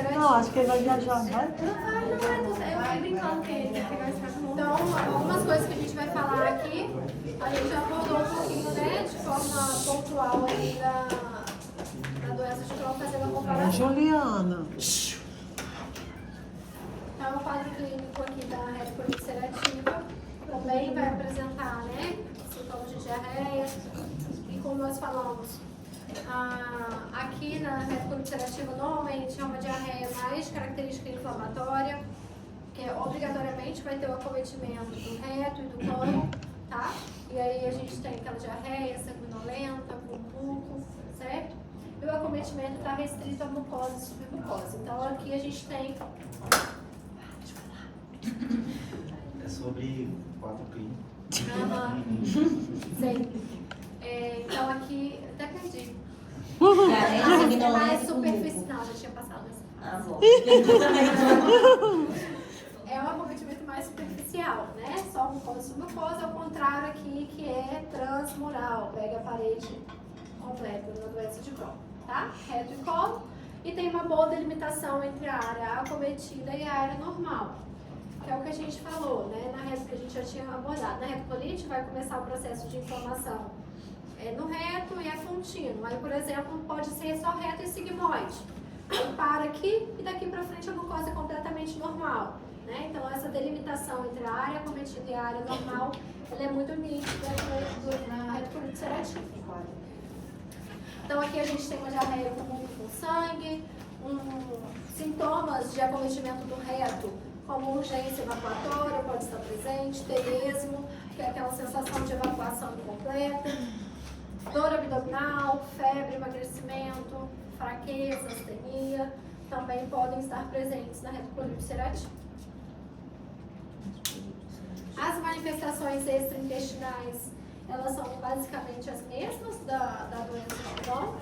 ulcerativa. Não, acho que ele vai viajar, vai? Não vai, eu tô brincando com ele. Então, algumas coisas que a gente vai falar aqui, a gente já abordou um pouquinho, né, de forma pontual aí da doença de Crohn, fazendo a comparação. Juliana. Então, o quadro clínico aqui da retocolite ulcerativa também vai apresentar, né, sintomas de diarreia. E como nós falamos, aqui na retocolite ulcerativa normalmente é uma diarreia mais de característica inflamatória, que obrigatoriamente vai ter o acometimento do reto e do colo, tá? E aí a gente tem aquela diarreia sanguinolenta, com muco, certo? E o acometimento está restrito à mucosa e submucosa. Então aqui a gente tem... É sobre quadro clínico. Sim. Então aqui, até perdi. É mais superficial, já tinha passado essa fase. bom. É um acometimento mais superficial, né? Só mucosa e submucosa, ao contrário aqui, que é transmural, pega a parede completa na doença de Crohn, tá? Reto e colo. E tem uma boa delimitação entre a área acometida e a área normal, que é o que a gente falou, né? Na reto que a gente já tinha abordado. Na retocolite vai começar o processo de inflamação no reto e é contínuo. Aí, por exemplo, pode ser só reto e sigmoide. Aí para aqui e daqui para frente a mucosa é completamente normal, né? Então essa delimitação entre a área acometida e a área normal, ela é muito nítida na retocolite ulcerativa. Então aqui a gente tem uma diarreia comum com sangue, sintomas de acometimento do reto, como urgência evacuatória, pode estar presente, teresmo, que é aquela sensação de evacuação incompleta, dor abdominal, febre, emagrecimento, fraqueza, astenia, também podem estar presentes na retocolite ulcerativa. As manifestações extraintestinais, elas são basicamente as mesmas da doença de Crohn.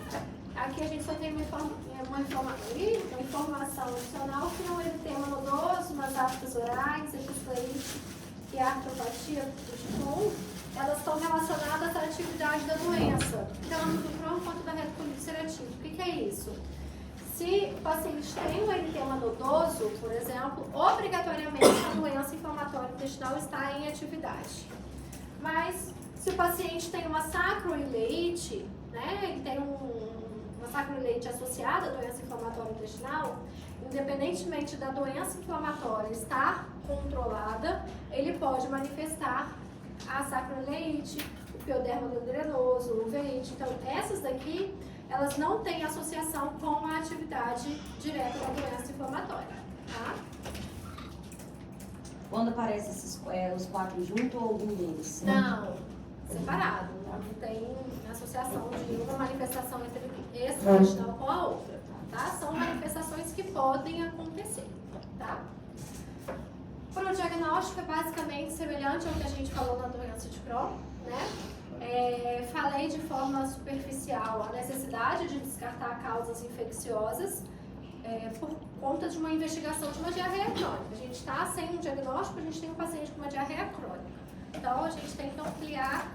Aqui a gente só tem uma informação adicional que é um eritema nodoso, umas aftas orais, episclerite e artropatia do tipo 1. Elas estão relacionadas à atividade da doença, tanto do Crohn quanto da retocolite ulcerativa. O que é isso? Se o paciente tem um eritema nodoso, por exemplo, obrigatoriamente a doença inflamatória intestinal está em atividade. Mas se o paciente tem uma sacroileite, né, ele tem uma sacroileite associada à doença inflamatória intestinal, independentemente da doença inflamatória estar controlada, ele pode manifestar a sacroileite, o pioderma gangrenoso, o uveíte. Então, essas daqui, elas não têm associação com a atividade direta da doença inflamatória, tá? Quando aparecem os quatro juntos ou algum deles? Não, separado. Não tem associação de uma manifestação extraintestinal com a outra, tá? São manifestações que podem acontecer, tá? Para o diagnóstico é basicamente semelhante ao que a gente falou na doença de Crohn, né? Falei de forma superficial a necessidade de descartar causas infecciosas por conta de uma investigação de uma diarreia crônica. A gente está sem um diagnóstico, a gente tem um paciente com uma diarreia crônica. Então, a gente tem que ampliar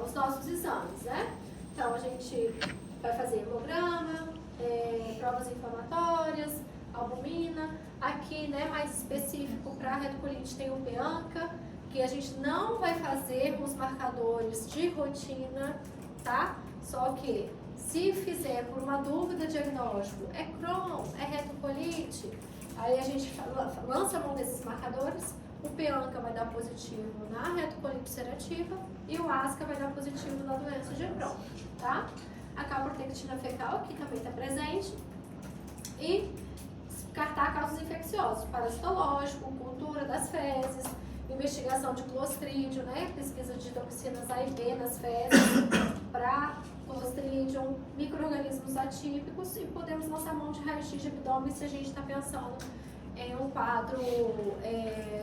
os nossos exames, né? Então, a gente vai fazer hemograma, provas inflamatórias, albumina. Aqui, né, mais específico para a retocolite, tem o PEANCA, que a gente não vai fazer os marcadores de rotina, tá? Só que se fizer por uma dúvida diagnóstico, é Crohn, é retocolite, aí a gente lança a mão desses marcadores. O PEANCA vai dar positivo na retocolite ulcerativa e o ASCA vai dar positivo na doença de Crohn, tá? A calprotectina fecal aqui também está presente. E descartar causas infecciosas, parasitológico, cultura das fezes, investigação de clostridium, né? Pesquisa de toxinas A e B nas fezes para clostridium, micro-organismos atípicos, e podemos lançar mão de raio-x de abdômen se a gente está pensando em um quadro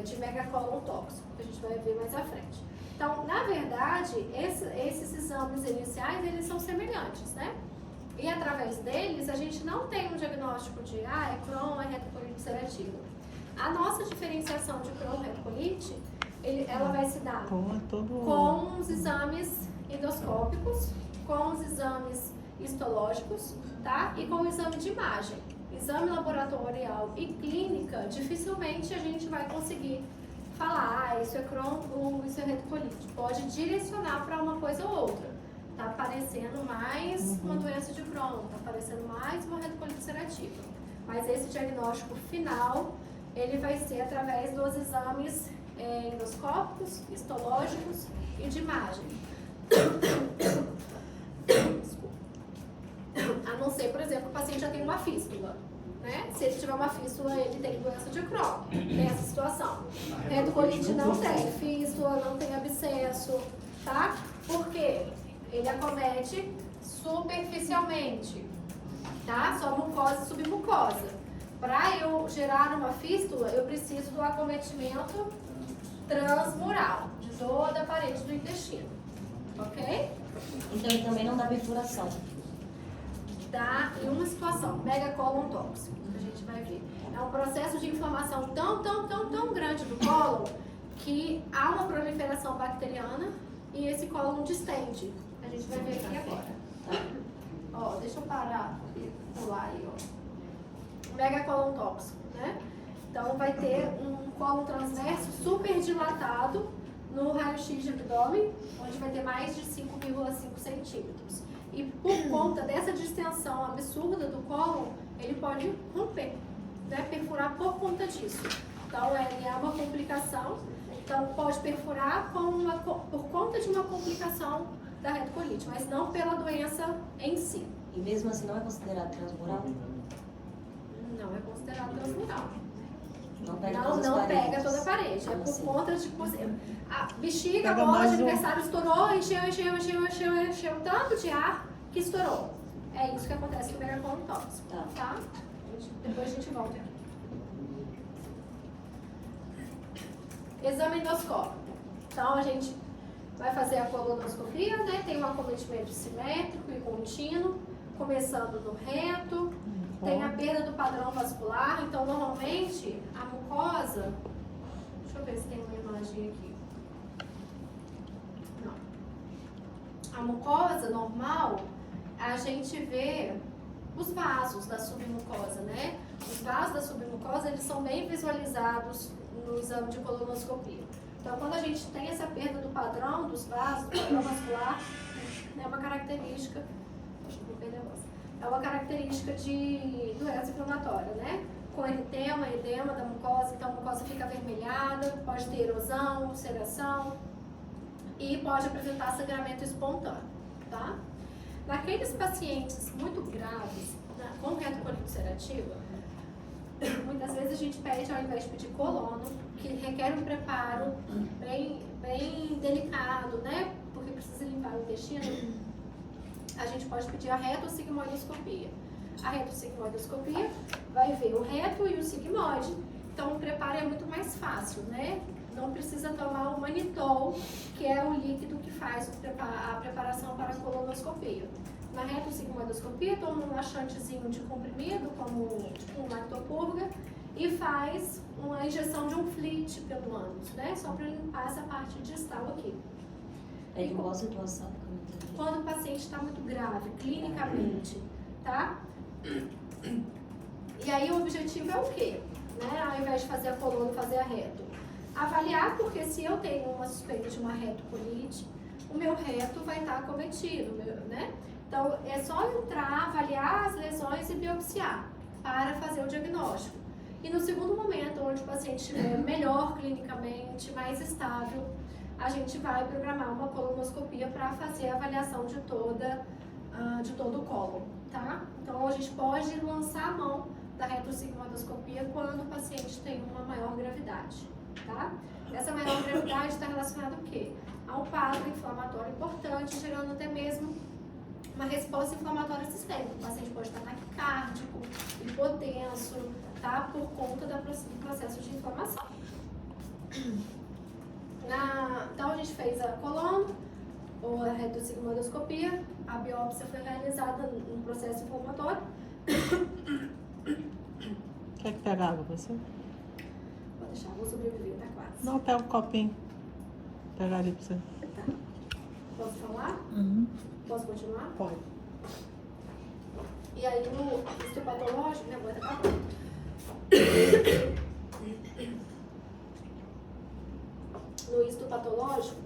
de megacolon tóxico, que a gente vai ver mais à frente. Então, na verdade, esses exames iniciais, eles são semelhantes, né? E através deles, a gente não tem um diagnóstico de é Crohn, é retocolite ulcerativa. A nossa diferenciação de Crohn e retocolite, ela vai se dar com os exames endoscópicos, com os exames histológicos, tá? E com o exame de imagem. exame laboratorial e clínica, dificilmente a gente vai conseguir falar, isso é Crohn ou isso é retocolite. Pode direcionar para uma coisa ou outra. Tá aparecendo mais uma doença de Crohn, tá aparecendo mais uma retocolite ulcerativa. Mas esse diagnóstico final, ele vai ser através dos exames endoscópicos, histológicos e de imagem. Desculpa. A não ser, por exemplo, que o paciente já tem uma fístula. Né? Se ele tiver uma fístula, ele tem doença de Crohn. Tem essa situação. Retocolite não tem fístula, não tem abscesso, tá? Por quê? Ele acomete superficialmente, tá? Só mucosa e submucosa. Para eu gerar uma fístula, eu preciso do acometimento transmural, de toda a parede do intestino, ok? Então ele também não dá perfuração. Dá em uma situação, megacolon tóxico, que a gente vai ver. É um processo de inflamação tão grande do cólon que há uma proliferação bacteriana e esse cólon distende. A gente vai ver aqui agora. Tá? Ó, deixa eu parar e pular aí, ó. Megacolon tóxico, né? Então vai ter um cólon transverso super dilatado no raio-x de abdômen, onde vai ter mais de 5,5 centímetros. E por conta dessa distensão absurda do cólon, ele pode romper, né? Perfurar por conta disso. Então, ele é uma complicação. Então, pode perfurar por conta de uma complicação da retocolite, mas não pela doença em si. E mesmo assim não é considerado transmural? Não é considerado transmural. Não pega Não, todas as não paredes. pega toda a parede. É Como por assim? conta de... A bexiga, a Pega bola mais de um. aniversário estourou, encheu tanto de ar que estourou. É isso que acontece com o megacolon tóxico, tá? Depois a gente volta aqui. Exame endoscópico. Então, a gente vai fazer a colonoscopia, né? Tem um acometimento simétrico e contínuo, começando no reto. Tem a perda do padrão vascular. Então, normalmente, a mucosa... Deixa eu ver se tem uma imagem aqui. Não. A mucosa normal, a gente vê os vasos da submucosa, né? Os vasos da submucosa, eles são bem visualizados no exame de colonoscopia. Então, quando a gente tem essa perda do padrão dos vasos, do padrão vascular, é uma característica, é uma característica de doença inflamatória, né? Com eritema, edema da mucosa, então a mucosa fica avermelhada, pode ter erosão, ulceração e pode apresentar sangramento espontâneo, tá? Naqueles pacientes muito graves, né, com retocolite ulcerativa, muitas vezes a gente pede, ao invés de pedir colono, que requer um preparo bem delicado, né? Porque precisa limpar o intestino, a gente pode pedir a retossigmoidoscopia. A retossigmoidoscopia vai ver o reto e o sigmoide, então o preparo é muito mais fácil, né? Não precisa tomar o manitol, que é o líquido que faz a preparação para a colonoscopia. Na retossigmoidoscopia, toma um laxantezinho de comprimido, como tipo um lactopurga, e faz uma injeção de um flit pelo ânus, né? Só para limpar essa parte distal aqui. É de qual situação? Quando o paciente está muito grave, clinicamente, tá? E aí o objetivo é o quê? Né? Ao invés de fazer a coluna, fazer a reto. Avaliar, porque se eu tenho uma suspeita de uma retocolite, o meu reto vai estar acometido, né? Então, é só entrar, avaliar as lesões e biopsiar para fazer o diagnóstico. E no segundo momento, onde o paciente estiver melhor clinicamente, mais estável, a gente vai programar uma colonoscopia para fazer a avaliação de todo o cólon, tá? Então, a gente pode lançar a mão da retossigmoidoscopia quando o paciente tem uma maior gravidade, tá? Essa maior gravidade está relacionada ao quê? A um quadro inflamatório importante, gerando até mesmo uma resposta inflamatória sistêmica. O paciente pode estar taquicárdico, hipotenso, tá? Por conta do processo de inflamação. Então, a gente fez a colono, ou a retossigmoidoscopia, a biópsia foi realizada no processo inflamatório. Quer que pegue água pra você? Vou deixar, vou sobreviver, tá quase. Não, pega um copinho. Pegar ali pra você. Posso falar? Posso continuar? Pode. E aí no histopatológico, minha voz tá acabando. No histopatológico,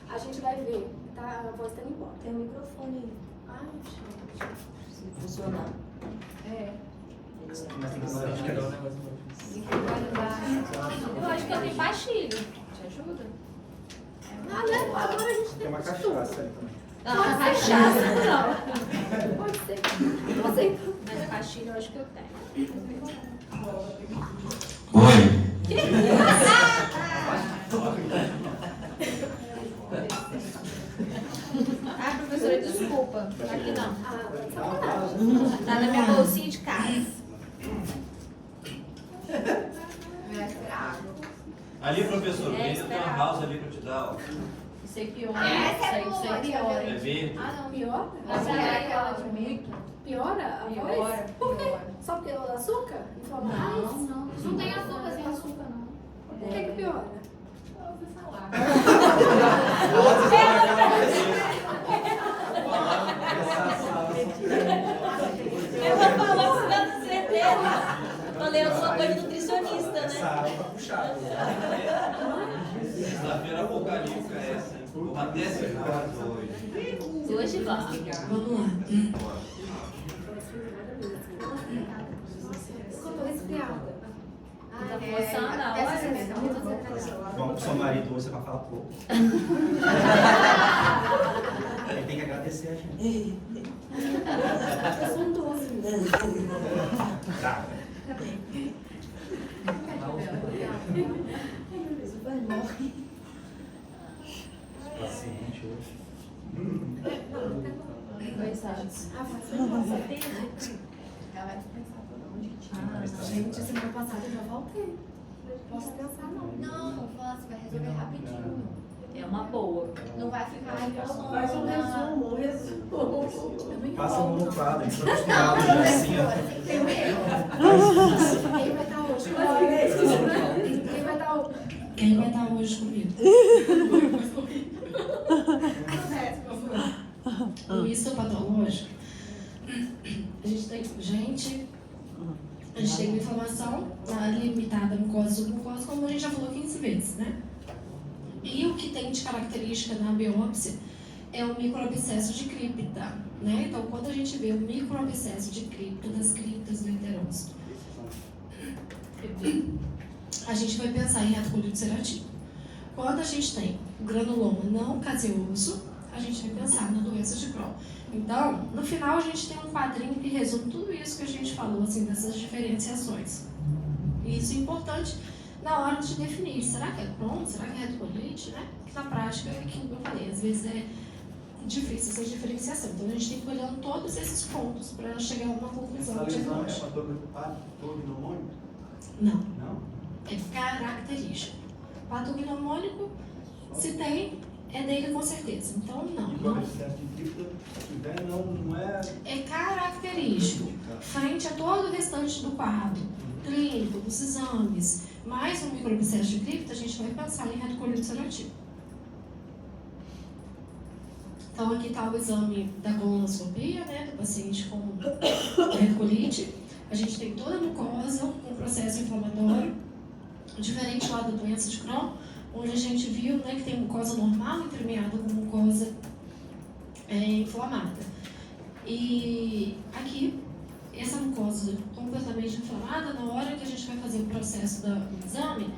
a gente vai ver, tá? A voz tá indo embora. Tem um microfone aí, Ai, gente. se funcionar. É. Mas tem que dar uma dica. Eu acho que eu tenho pastilha. Te ajuda? Ah, né? Agora a gente Tem uma cachaça aí também. Não, cachaça não. Pode ser. Você. Mas pastilha eu acho que eu tenho. Ah, professora, desculpa. Aqui não. Ah, sacanagem. Tá na minha bolsinha de casa. Ali, professor, É, tem uma esperava. house ali pra te dar, ó. Isso aí piora. Ah, essa é Isso aí boa. piora. É verde. Ah, não, piora? Essa é aquela de muito. Piora a voz? Piora, Por quê? piora. Só porque é o açúcar? Inflama mais? Não. Não tem açúcar sem açúcar, não. Por que piora? Eu ouvi falar. Eu vou falar com tanta certeza. Falei, eu sou coisa de nutricionista, né? Essa água tá puxada. Sexta-feira apocalíptica é essa, hein? Vou até 5 horas hoje. Hoje vamos. Vamos lá. Eu tô resfriada. Tá forçando a hora? Vamos pro seu marido hoje, você vai falar pouco. Ele tem que agradecer a gente. Eu sou um doce. Tá. Paciente hoje. Coitados. Ah, mas eu gente, semana passada eu já voltei. Não posso pensar, não. Não, você vai resolver rapidinho. É uma boa. Não vai ficar enrolando. Faz um resumo. Passa um montado, eles estão acostumados já assim, ó. Tem um erro. Quem vai estar hoje comigo? Quem vai estar hoje? Quem vai estar hoje comigo? No histopatológico, a gente tem uma informação limitada no mucosa submucosa, como a gente já falou 15 vezes, né? E o que tem de característica na biópsia é o microabscesso de cripta, né? Então, quando a gente vê o microabscesso de cripta, das criptas do enterócito, a gente vai pensar em reto ulcerativo. Quando a gente tem o granuloma não caseoso, a gente vai pensar na doença de Crohn. Então, no final, a gente tem um quadrinho que resume tudo isso que a gente falou, assim, dessas diferenciações. E isso é importante na hora de definir, será que é Crohn, será que é retocolite, né? Que na prática, é aquilo que eu falei, às vezes é difícil essa diferenciação. Então, a gente tem que olhar todos esses pontos para chegar a uma conclusão. Essa lesão é diagnóstica. patognomônica? Não, Não? é característico. Patognomônico, se tem, é dele com certeza. Então, não. E quando excesso de cripta, se tiver, não é... É característico, frente a todo o restante do quadro clínico, dos exames, mais um microabscesso de cripta, a gente vai pensar em retocolite ulcerativo. Então, aqui está o exame da colonoscopia, né, do paciente com retocolite. A gente tem toda a mucosa, um processo inflamatório, diferente lá da doença de Crohn, onde a gente viu, né, que tem mucosa normal entremeada com mucosa inflamada. E aqui, essa mucosa completamente inflamada, na hora que a gente vai fazer o processo do exame,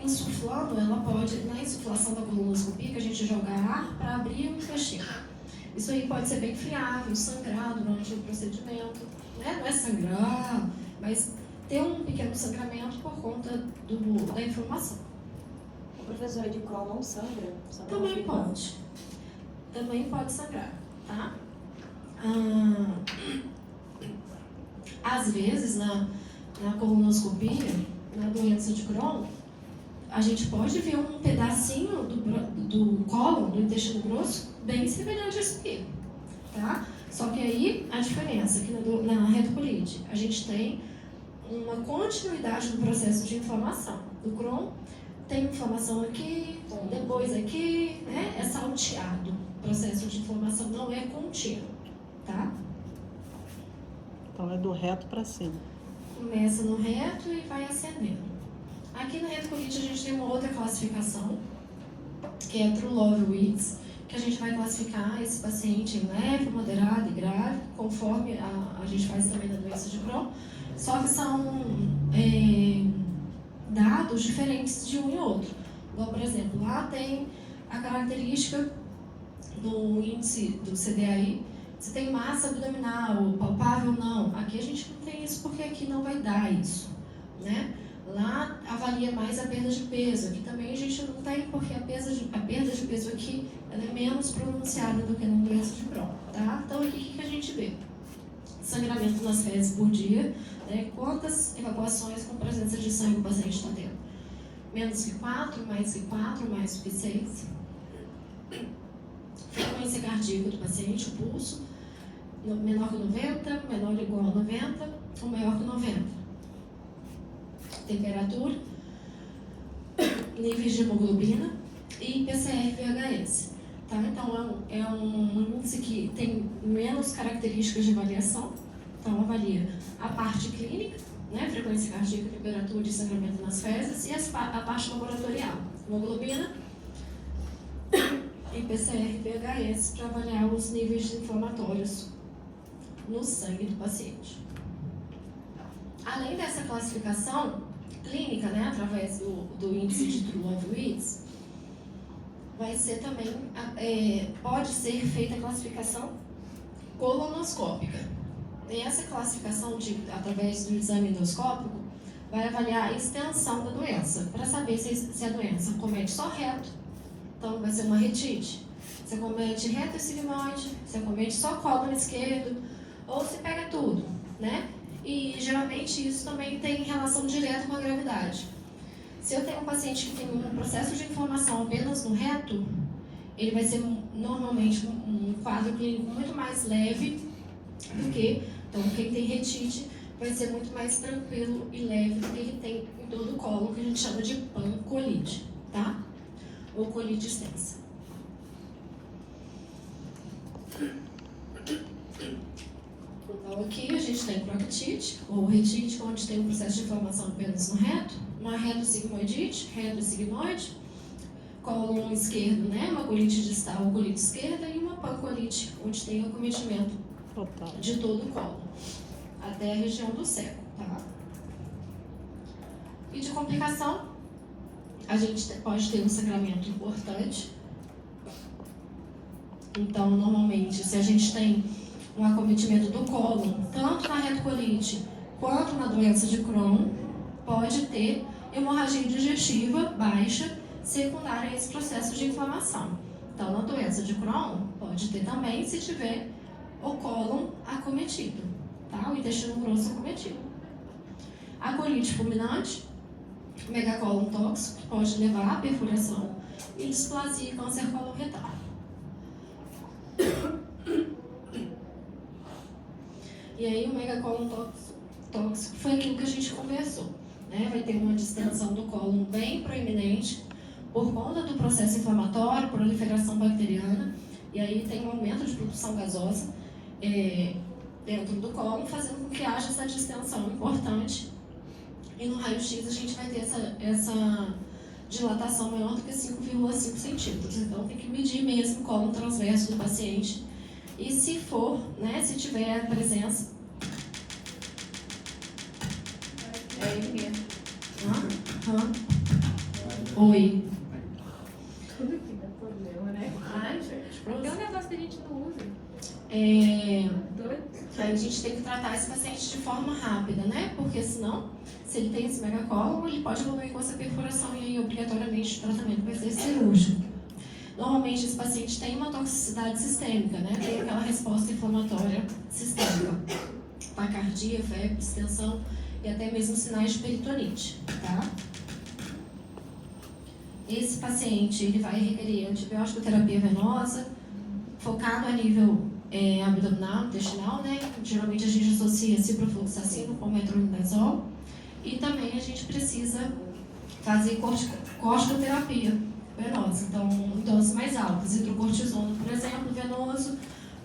insuflando, ela pode, na insuflação da colonoscopia, que a gente joga ar para abrir o intestino. Isso aí pode ser bem friável, sangrar durante o procedimento, né? Não é sangrar, mas ter um pequeno sangramento por conta da inflamação. O professor de Crohn não sangra? Só pra Também confirmar. pode. Também pode sangrar, tá? Às vezes, na colonoscopia, na doença de Crohn, a gente pode ver um pedacinho do cólon, do intestino grosso, bem semelhante a isso aqui, tá? Só que aí, a diferença, aqui na retocolite, a gente tem uma continuidade do processo de inflamação. Do Crohn, tem inflamação aqui, depois aqui, né? É salteado. O processo de inflamação não é contínuo, tá? Então é do reto para cima. Começa no reto e vai ascendendo. Aqui no retocolite a gente tem uma outra classificação, que é True Love Weeks, que a gente vai classificar esse paciente em leve, moderado e grave, conforme a gente faz também na doença de Crohn, só que são dados diferentes de um e outro. Igual, por exemplo, lá tem a característica do índice do CDAI, se tem massa abdominal, palpável ou não. Aqui a gente não tem isso porque aqui não vai dar isso, né? Lá avalia mais a perda de peso, aqui também a gente não tem porque a perda de peso aqui ela é menos pronunciada do que na doença de Crohn, tá? Então aqui o que a gente vê? Sangramento nas fezes por dia, né? Quantas evacuações com presença de sangue o paciente está tendo? Menos que 4, mais que 4, mais que 6. Frequência cardíaca do paciente, o pulso, menor que 90, menor ou igual a 90, ou maior que 90. Temperatura, níveis de hemoglobina e PCR-VHS. Tá? Então, é um índice que tem menos características de avaliação. Então, avalia a parte clínica, né? Frequência cardíaca, temperatura e sangramento nas fezes, e a parte laboratorial, hemoglobina e PCR-VHS, para avaliar os níveis inflamatórios no sangue do paciente. Além dessa classificação clínica, né, através do índice de True Love Weeks, vai ser também, pode ser feita a classificação colonoscópica. E essa classificação, através do exame endoscópico, vai avaliar a extensão da doença, para saber se a doença comete só reto, então vai ser uma retite, se comete reto e sigmoide, se comete só cólon esquerdo, ou se pega tudo, né? E geralmente isso também tem relação direta com a gravidade. Se eu tenho um paciente que tem um processo de inflamação apenas no reto, ele vai ser normalmente um quadro clínico muito mais leve do que, então quem tem retite vai ser muito mais tranquilo e leve do que ele tem em todo o colo, que a gente chama de pancolite, tá? Ou colite extensa. Então aqui a gente tem proctite, ou retite, onde tem um processo de inflamação apenas no reto, uma retosigmoidite, reto e sigmoide, cólon esquerdo, né, uma colite distal ou colite esquerda, e uma pancolite, onde tem acometimento de todo o colo, até a região do seco, tá? E de complicação, a gente pode ter um sangramento importante. Então, normalmente, se a gente tem um acometimento do cólon, tanto na retocolite quanto na doença de Crohn, pode ter hemorragia digestiva baixa secundária a esse processo de inflamação. Então, na doença de Crohn, pode ter também se tiver o cólon acometido, tá? O intestino grosso acometido. A colite fulminante, megacólon tóxico, que pode levar à perfuração, e displasia e câncer coloretal. E aí o megacólon tóxico foi aquilo que a gente conversou, né? Vai ter uma distensão do cólon bem proeminente por conta do processo inflamatório, proliferação bacteriana, e aí tem um aumento de produção gasosa dentro do cólon, fazendo com que haja essa distensão importante. E no raio-x a gente vai ter essa dilatação maior do que 5,5 centímetros. Então tem que medir mesmo o cólon transverso do paciente. E se for, né, se tiver a presença... É ele mesmo. Oi. Tudo que dá problema, né? Ai, gente, tem um negócio que a gente não usa. Doido. A gente tem que tratar esse paciente de forma rápida, né? Porque senão, se ele tem esse megacólon, ele pode evoluir com essa perfuração e aí obrigatoriamente o tratamento vai ser cirúrgico. Normalmente esse paciente tem uma toxicidade sistêmica, né? Tem aquela resposta inflamatória sistêmica. Taquicardia, febre, distensão e até mesmo sinais de peritonite, tá? Esse paciente ele vai requerer antibiótico terapia venosa, focado a nível abdominal, intestinal, né? Geralmente a gente associa ciprofloxacino com metronidazol. E também a gente precisa fazer corticoterapia venosa, então em doses mais altas, hidrocortisona, por exemplo, venoso,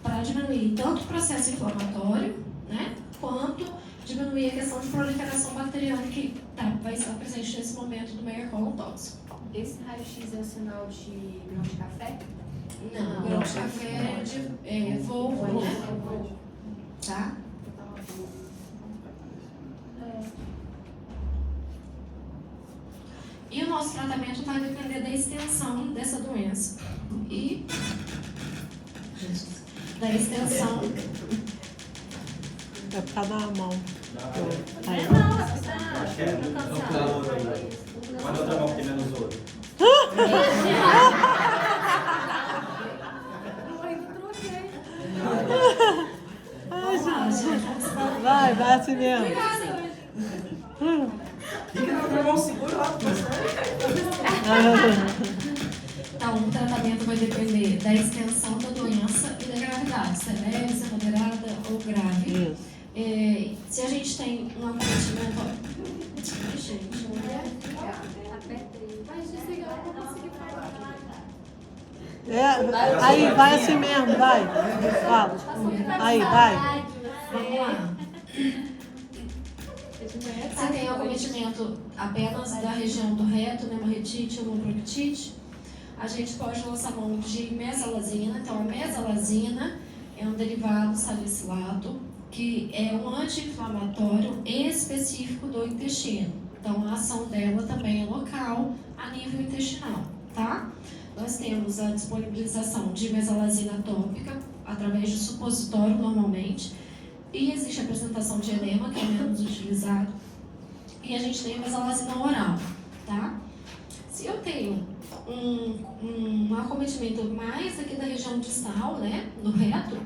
para diminuir tanto o processo inflamatório, né, quanto diminuir a questão de proliferação bacteriana que vai estar presente nesse momento do meio colon tóxico. Esse raio-x é o sinal de grão de café? Não, grão de café é volvo, né? Tá? E o nosso tratamento vai depender da extensão dessa doença. E da extensão. É por causa da mão. Aí. Acho que é o calor aí. Quando eu tomo aqui menos outro. Vai assim mesmo. Fica na minha mão, segura lá. Então, o tratamento vai depender da extensão da doença e da gravidade, se é leve, se é moderada ou grave. Isso. Se a gente tem um acometimento. Gente, Mas desligar, eu não consegui falar. Aí, vai assim mesmo, vai. Fala. Aí, vai. vamos lá. Se tem acometimento apenas da região do reto, hemorretite ou proctite, a gente pode lançar mão de mesalazina. Então, a mesalazina é um derivado salicilato que é um anti-inflamatório específico do intestino. Então, a ação dela também é local, a nível intestinal, tá? Nós temos a disponibilização de mesalazina tópica, através de supositório normalmente, e existe a apresentação de enema, que é menos utilizado, e a gente tem a mesalazina oral, tá? Se eu tenho um acometimento mais aqui da região distal, né, no reto,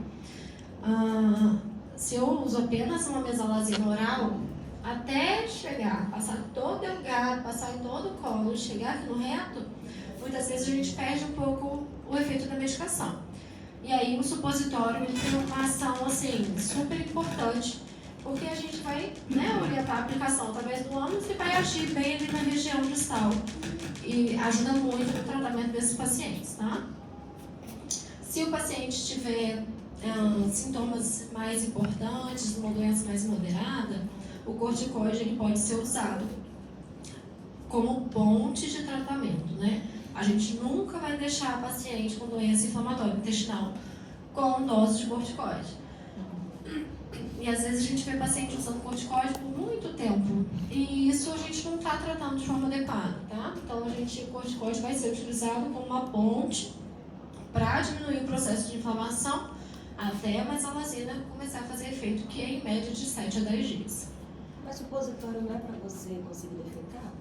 se eu uso apenas uma mesalazina oral, até chegar, passar todo o delgado, passar em todo o colo, chegar aqui no reto, muitas vezes a gente perde um pouco o efeito da medicação. E aí o supositório ele tem uma ação assim, super importante, porque a gente vai, né, orientar a aplicação através do ânus e vai agir bem ali na região distal. E ajuda muito no tratamento desses pacientes, tá? Se o paciente tiver sintomas mais importantes, uma doença mais moderada, o corticoide ele pode ser usado como ponte de tratamento, né? A gente nunca vai deixar a paciente com doença inflamatória intestinal com dose de corticoide. E às vezes a gente vê paciente usando corticoide por muito tempo. E isso a gente não está tratando de forma adequada, tá? Então o corticoide vai ser utilizado como uma ponte para diminuir o processo de inflamação até a mesalazina começar a fazer efeito, que é em média de 7 a 10 dias. Mas supositório não é para você conseguir defecar?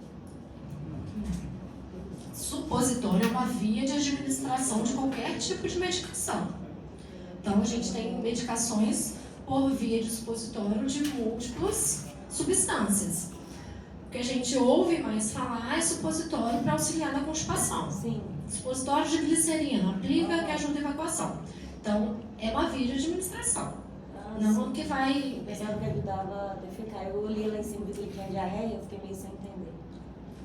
Supositório é uma via de administração de qualquer tipo de medicação. Então a gente tem medicações por via de supositório de múltiplas substâncias. O que a gente ouve mais falar é supositório para auxiliar na constipação. Sim. Supositório de glicerina, aplica que ajuda a evacuação. Então é uma via de administração. Não que vai. Eu pensava que ajudava a defecar. Eu li lá em cima que ele tinha diarreia, eu fiquei meio sem entender.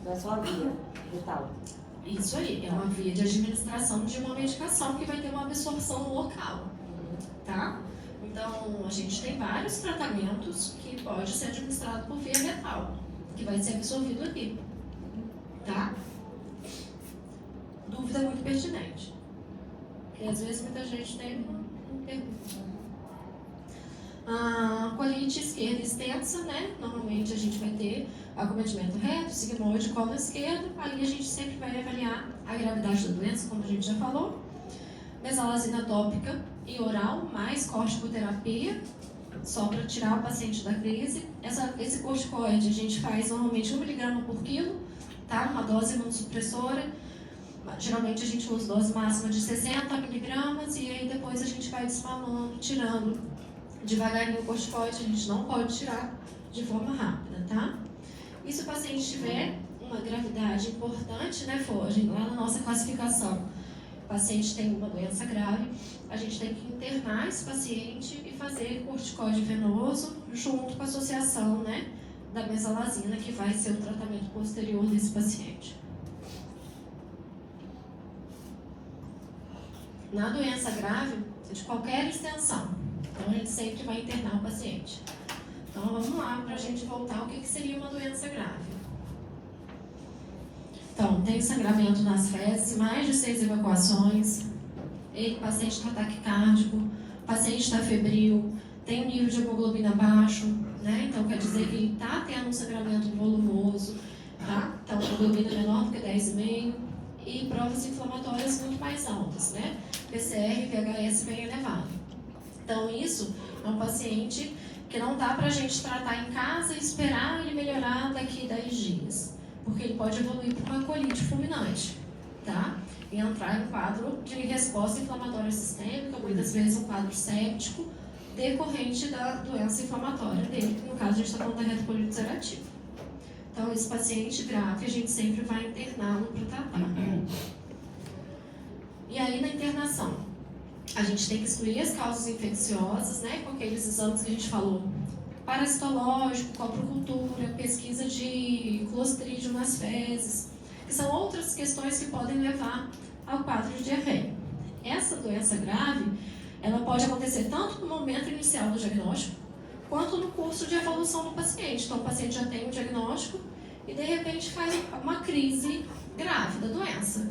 Então é só a via vital. Isso aí, é uma via de administração de uma medicação que vai ter uma absorção local, tá? Então, a gente tem vários tratamentos que pode ser administrado por via retal, que vai ser absorvido aqui, tá? Dúvida muito pertinente, porque às vezes muita gente tem uma pergunta. A colite esquerda extensa, né? Normalmente a gente vai ter acometimento reto, sigmoide, colo esquerdo. Aí a gente sempre vai avaliar a gravidade da doença, como a gente já falou. Mesalazina tópica e oral, mais corticoterapia, só para tirar o paciente da crise. Esse corticoide a gente faz normalmente 1 mg por quilo, tá? Uma dose imunossupressora. Geralmente a gente usa dose máxima de 60 mg e aí depois a gente vai desmamando, tirando devagarinho o corticoide. A gente não pode tirar de forma rápida, tá? E se o paciente tiver uma gravidade importante, né, lá na nossa classificação, o paciente tem uma doença grave, a gente tem que internar esse paciente e fazer corticoide venoso junto com a associação, né, da mesalazina, que vai ser o tratamento posterior desse paciente. Na doença grave, de qualquer extensão, então a gente sempre vai internar o paciente. Então vamos lá para a gente voltar ao que seria uma doença grave. Então, tem sangramento nas fezes, mais de 6 evacuações, o paciente está taquicárdico, o paciente está febril, tem um nível de hemoglobina baixo, né? Então quer dizer que ele está tendo um sangramento volumoso, tá? Então, hemoglobina menor do que 10,5 e provas inflamatórias muito mais altas, né? PCR e VHS bem elevado. Então, isso é um paciente que não dá para a gente tratar em casa e esperar ele melhorar daqui a 10 dias, porque ele pode evoluir para uma colite fulminante, tá? E entrar em um quadro de resposta inflamatória sistêmica, muitas vezes um quadro séptico, decorrente da doença inflamatória dele, que no caso a gente está falando da retocolite ulcerativa. Então, esse paciente grave, a gente sempre vai interná-lo para tratar. E aí, na internação, a gente tem que excluir as causas infecciosas, né, com aqueles exames que a gente falou, parasitológico, coprocultura, pesquisa de clostridium nas fezes, que são outras questões que podem levar ao quadro de diarreia. Essa doença grave, ela pode acontecer tanto no momento inicial do diagnóstico, quanto no curso de evolução do paciente. Então, o paciente já tem um diagnóstico e, de repente, faz uma crise grave da doença.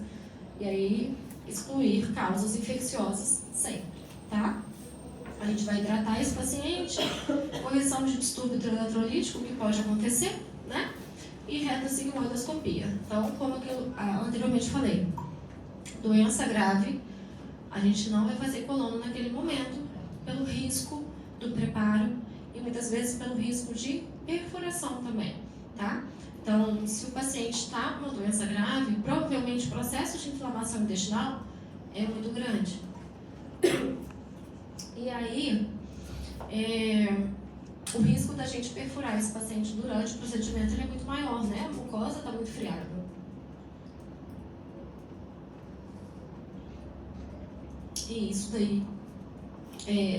E aí, excluir causas infecciosas sempre, tá? A gente vai hidratar esse paciente, correção de distúrbio eletrolítico, que pode acontecer, né? E retosigmoidoscopia. Então, como eu anteriormente falei, doença grave, a gente não vai fazer colono naquele momento, pelo risco do preparo e muitas vezes pelo risco de perfuração também, tá? Então, se o paciente está com uma doença grave, provavelmente o processo de inflamação intestinal é muito grande. E aí, o risco da gente perfurar esse paciente durante o procedimento ele é muito maior, né? A mucosa está muito friável. E isso daí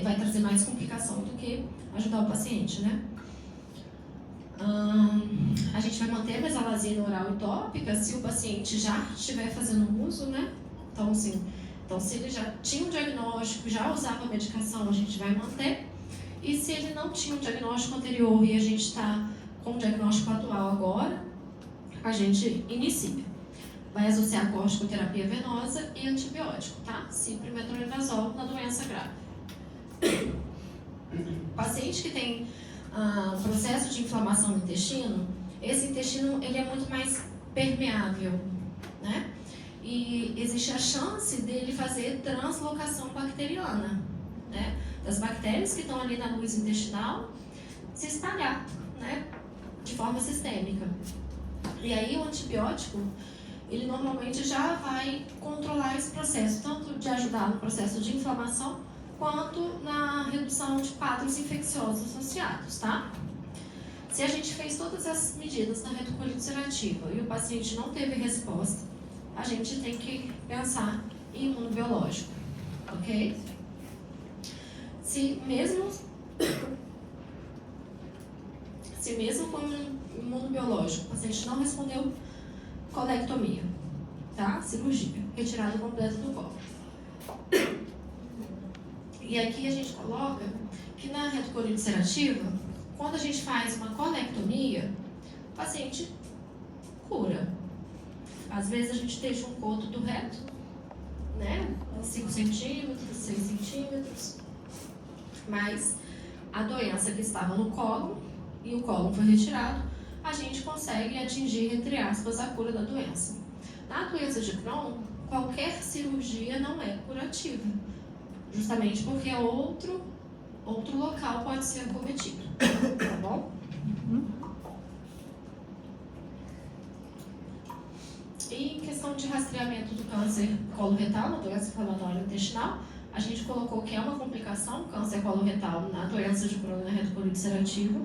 vai trazer mais complicação do que ajudar o paciente, né? A gente vai manter a mesalazina oral e tópica se o paciente já estiver fazendo uso, né? Então, assim, se ele já tinha um diagnóstico, já usava a medicação, a gente vai manter. E se ele não tinha um diagnóstico anterior e a gente está com o diagnóstico atual agora, a gente inicia. Vai associar corticoterapia venosa e antibiótico, tá? Cipro e metronidazol na doença grave. Paciente que tem processo de inflamação no intestino, esse intestino ele é muito mais permeável, né? E existe a chance dele fazer translocação bacteriana, né? Das bactérias que estão ali na luz intestinal se espalhar, né? De forma sistêmica. E aí o antibiótico, ele normalmente já vai controlar esse processo, tanto de ajudar no processo de inflamação, quanto na redução de quadros infecciosos associados, tá? Se a gente fez todas essas medidas na retocolite ulcerativa e o paciente não teve resposta, a gente tem que pensar em imunobiológico, ok? Se mesmo com imunobiológico o paciente não respondeu, colectomia, tá? Cirurgia, retirada completa do colo. E aqui a gente coloca que na retocolite ulcerativa, quando a gente faz uma colectomia, o paciente cura. Às vezes a gente deixa um coto do reto, né? 5 centímetros, 6 centímetros. Mas a doença que estava no cólon e o cólon foi retirado, a gente consegue atingir, entre aspas, a cura da doença. Na doença de Crohn, qualquer cirurgia não é curativa, justamente porque outro local pode ser acometido, tá bom? E em questão de rastreamento do câncer coloretal, na doença inflamatória intestinal, a gente colocou que é uma complicação, câncer coloretal na doença de Crohn e na retocolite ulcerativa.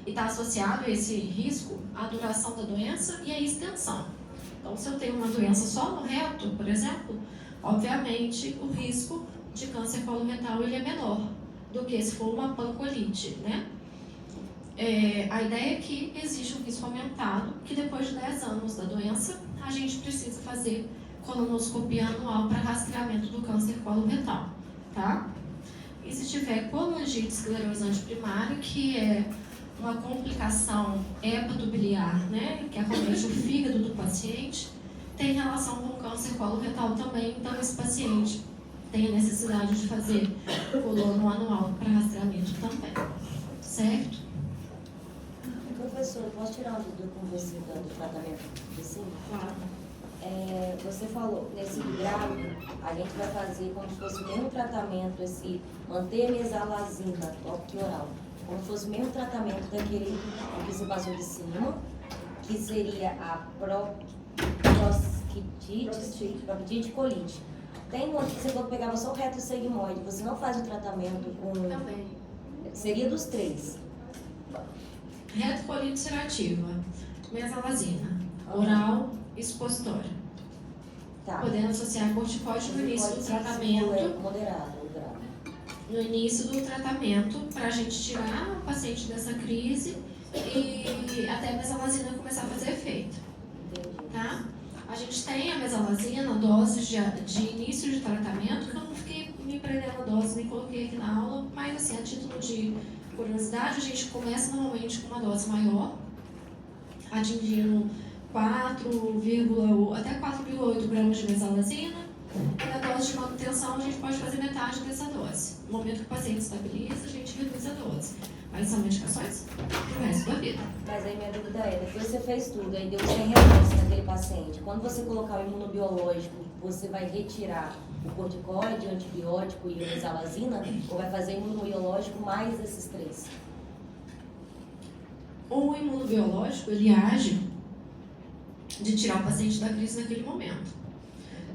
E está associado a esse risco a duração da doença e a extensão. Então, se eu tenho uma doença só no reto, por exemplo, obviamente o risco de câncer coloretal ele é menor do que se for uma pancolite, né? A ideia é que existe um risco aumentado, que depois de 10 anos da doença, a gente precisa fazer colonoscopia anual para rastreamento do câncer coloretal, tá? E se tiver colangite esclerosante primário, que é uma complicação hepatobiliar, né, que acomete o fígado do paciente, tem relação com câncer coloretal também, então esse paciente tem a necessidade de fazer colono anual para rastreamento também, certo? Professor, posso tirar uma dúvida com você do tratamento de cima? Claro. Você falou, nesse grávido, a gente vai fazer como se fosse o mesmo tratamento, esse manter a mesalazina tópica oral, como se fosse o mesmo tratamento daquele que você passou de cima, que seria a proctite colite. Tem um que você pegava só o reto sigmoide, você não faz o tratamento com... Também. Seria dos 3. Retocolite ulcerativa, mesalazina, oral e expositória. Tá. Podendo associar corticoide no início do tratamento. Moderado ou grave. No início do tratamento, para a gente tirar o paciente dessa crise e até a mesalazina começar a fazer efeito. Entendi. Tá? A gente tem a mesalazina, doses de início de tratamento, que eu não fiquei me prendendo a dose, nem coloquei aqui na aula, mas assim, a título de curiosidade, a gente começa normalmente com uma dose maior, atingindo 4,8 até 4,8 gramas de mesalazina, e na dose de manutenção a gente pode fazer metade dessa dose. No momento que o paciente estabiliza, a gente reduz a dose. Mas são medicações pro resto da vida. Mas aí minha dúvida é, depois você fez tudo, aí deu sem relance naquele paciente. Quando você colocar o imunobiológico, você vai retirar o corticoide, o antibiótico e a mesalazina, ou vai fazer imunobiológico mais esses 3? O imunobiológico, ele age de tirar o paciente da crise naquele momento.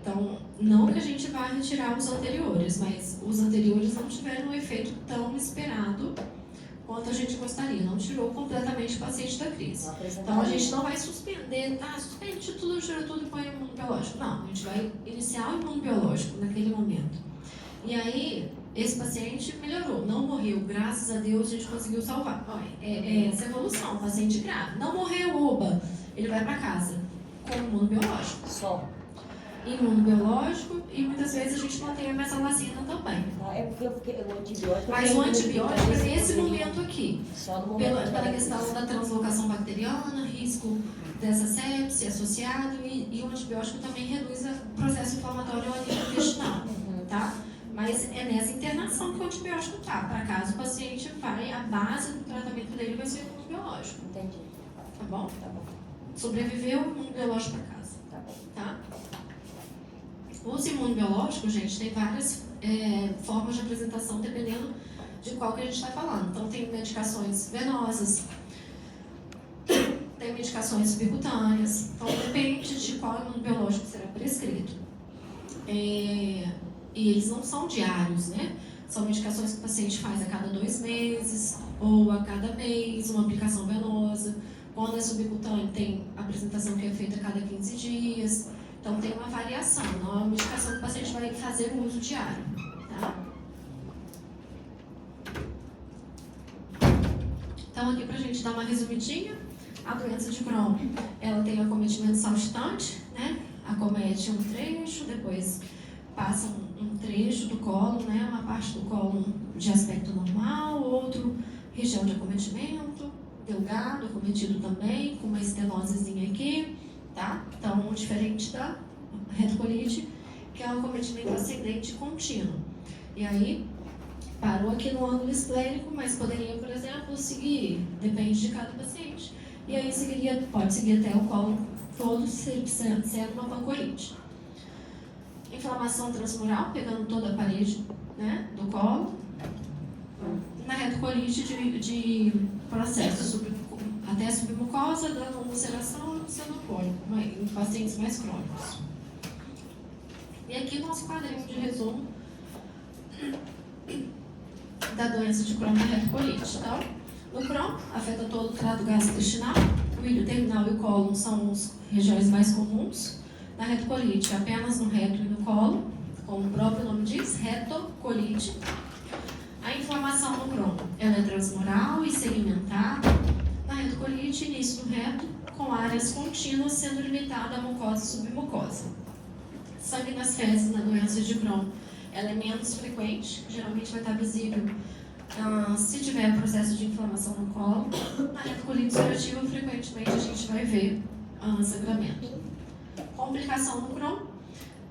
Então, não que a gente vá retirar os anteriores, mas os anteriores não tiveram um efeito tão esperado quanto a gente gostaria. Não tirou completamente o paciente da crise. Então, a gente não vai suspender, suspende tudo, tira tudo e põe o imunobiológico. Não, a gente vai iniciar o imunobiológico naquele momento. E aí, esse paciente melhorou, não morreu, graças a Deus a gente conseguiu salvar. Olha, essa evolução, paciente grave. Não morreu, oba, ele vai para casa com imunobiológico. Só. Imunobiológico e muitas vezes a gente mantém a mesalazina também. É porque eu fiquei, o antibiótico... Mas o antibiótico é nesse momento aqui. Só no momento. Pela questão da translocação bacteriana, risco dessa sepse associado e o antibiótico também reduz o processo inflamatório ao nível intestinal, tá? Mas é nessa internação que o antibiótico tá. Para caso o paciente vai, a base do tratamento dele vai ser o imunobiológico. Entendi. Tá bom? Tá bom. Sobreviveu, imunobiológico para casa. Tá bom. Tá? Os imunobiológicos, gente, tem várias formas de apresentação dependendo de qual que a gente está falando. Então, tem medicações venosas, tem medicações subcutâneas. Então, depende de qual imunobiológico será prescrito. E eles não são diários, né? São medicações que o paciente faz a cada 2 meses ou a cada mês, uma aplicação venosa. Quando é subcutâneo, tem apresentação que é feita a cada 15 dias. Então, tem uma variação, não é uma medicação que o paciente vai fazer no uso diário, tá? Então, aqui pra gente dar uma resumidinha, a doença de Crohn, ela tem acometimento saltitante, né? Acomete um trecho, depois passa um trecho do cólon, né? Uma parte do cólon de aspecto normal, outro região de acometimento, delgado, acometido também, com uma estenosezinha aqui. Tá? Então, diferente da retocolite, que é um acometimento ascendente contínuo. E aí, parou aqui no ângulo esplênico, mas poderia, por exemplo, seguir, depende de cada paciente. E aí, pode seguir até o colo todo, sendo uma pancolite. Inflamação transmural, pegando toda a parede, né, do colo. Na retocolite de processo até a submucosa, dando ulceração e ulceropólico, em pacientes mais crônicos. E aqui o nosso quadrinho de resumo da doença de Crohn e retocolite. Então, no Crohn, afeta todo o trato gastrointestinal, o ilho terminal e o cólon são as regiões mais comuns. Na retocolite, apenas no reto e no colo, como o próprio nome diz, retocolite. A inflamação no Crohn, ela é transmural e segmentada. Na retocolite, início do reto, com áreas contínuas sendo limitada a mucosa e submucosa. Sangue nas fezes na doença de Crohn ela é menos frequente, geralmente vai estar visível se tiver processo de inflamação no colo. Na retocolite ulcerativa, frequentemente a gente vai ver sangramento. Complicação no Crohn,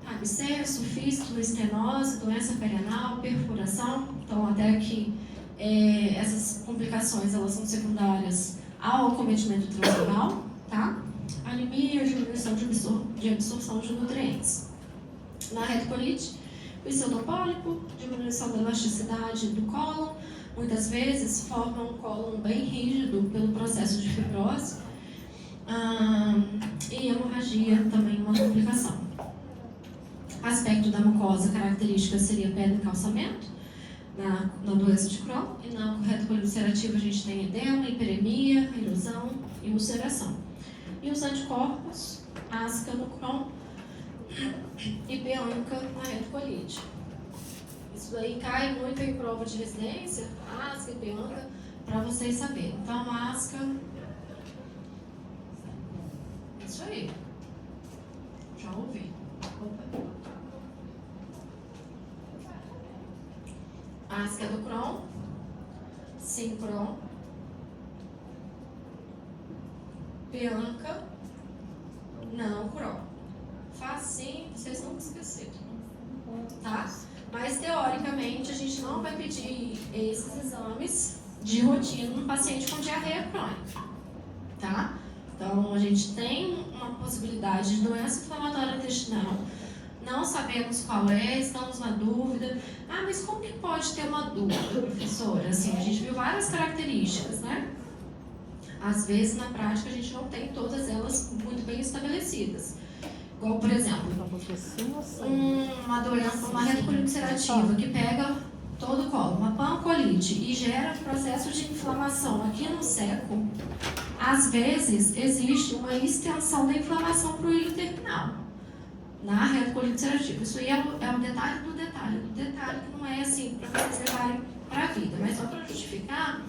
abscesso, fístula, estenose, doença perianal, perfuração. Então, até que essas complicações elas são secundárias ao acometimento transrenal, tá? Anemia, diminuição de absorção de nutrientes. Na retocolite, pseudopólipo, diminuição da elasticidade do cólon, muitas vezes forma um cólon bem rígido pelo processo de fibrose, e hemorragia também uma complicação. Aspecto da mucosa característica seria pedra e calçamento, na doença de Crohn, e na retocolite ulcerativa a gente tem edema, hiperemia, erosão e ulceração. E os anticorpos, ASCA no Crohn e Bianca na retocolite. Isso daí cai muito em prova de residência, ASCA e Bianca, para vocês saberem. Então, ASCA, isso aí. Já ouvi. ASCA do Crohn, sim Crohn, Bianca, não Crohn. Facinho, vocês nunca esqueceram, tá? Mas teoricamente a gente não vai pedir esses exames de rotina no paciente com diarreia crônica, tá? Então a gente tem uma possibilidade de doença inflamatória intestinal. Não sabemos qual é, estamos na dúvida. Ah, mas como que pode ter uma dúvida, professora? Assim, a gente viu várias características, né? Às vezes, na prática, a gente não tem todas elas muito bem estabelecidas. Igual, por exemplo, uma doença, uma retocolite ulcerativa que pega todo o colo, uma pancolite, e gera processo de inflamação aqui no seco. Às vezes, existe uma extensão da inflamação para o hilo terminal. Na retocolite ulcerativa. Isso aí é o detalhe do detalhe, que não é assim para vocês levarem para a vida, mas só para justificar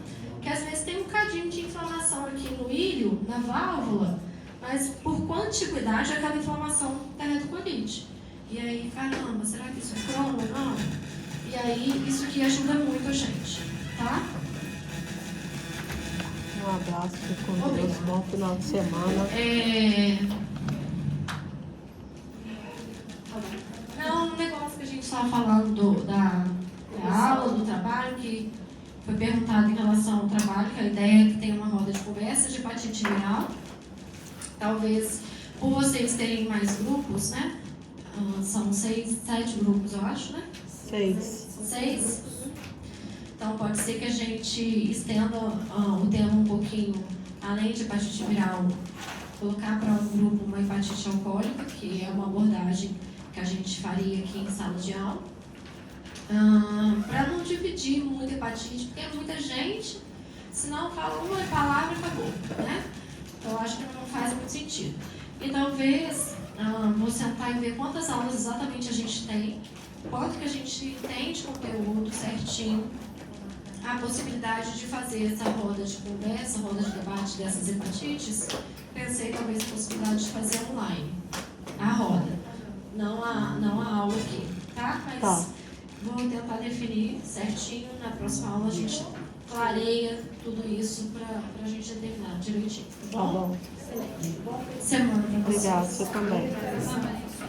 que às vezes tem um cadinho de inflamação aqui no ilho, na válvula, mas por contiguidade aquela inflamação da retocolite. E aí, caramba, será que isso é Crohn ou não? E aí, isso aqui ajuda muito a gente, tá? Um abraço, fique com Deus, bom final de semana. Não, um negócio que a gente estava falando da aula, do trabalho, que foi perguntado em relação ao trabalho, que a ideia é que tem uma roda de conversa de hepatite viral. Talvez, por vocês terem mais grupos, né? São 7 grupos, eu acho, né? 6? Então, pode ser que a gente estenda o tema um pouquinho, além de hepatite viral, colocar para um grupo uma hepatite alcoólica, que é uma abordagem que a gente faria aqui em sala de aula, para não dividir muito hepatite, porque é muita gente, senão fala uma palavra e acabou, né? Então, eu acho que não faz muito sentido. E talvez, vou sentar e ver quantas aulas exatamente a gente tem, quanto que a gente tem de conteúdo certinho, a possibilidade de fazer essa roda de conversa, roda de debate dessas hepatites. Pensei talvez a possibilidade de fazer online a roda. Não a aula aqui, tá? Mas vou tentar definir certinho. Na próxima aula a gente clareia tudo isso para a gente terminar direitinho. Tá bom? Tá bom. Excelente. Bom fim de semana para vocês. Obrigada, você também.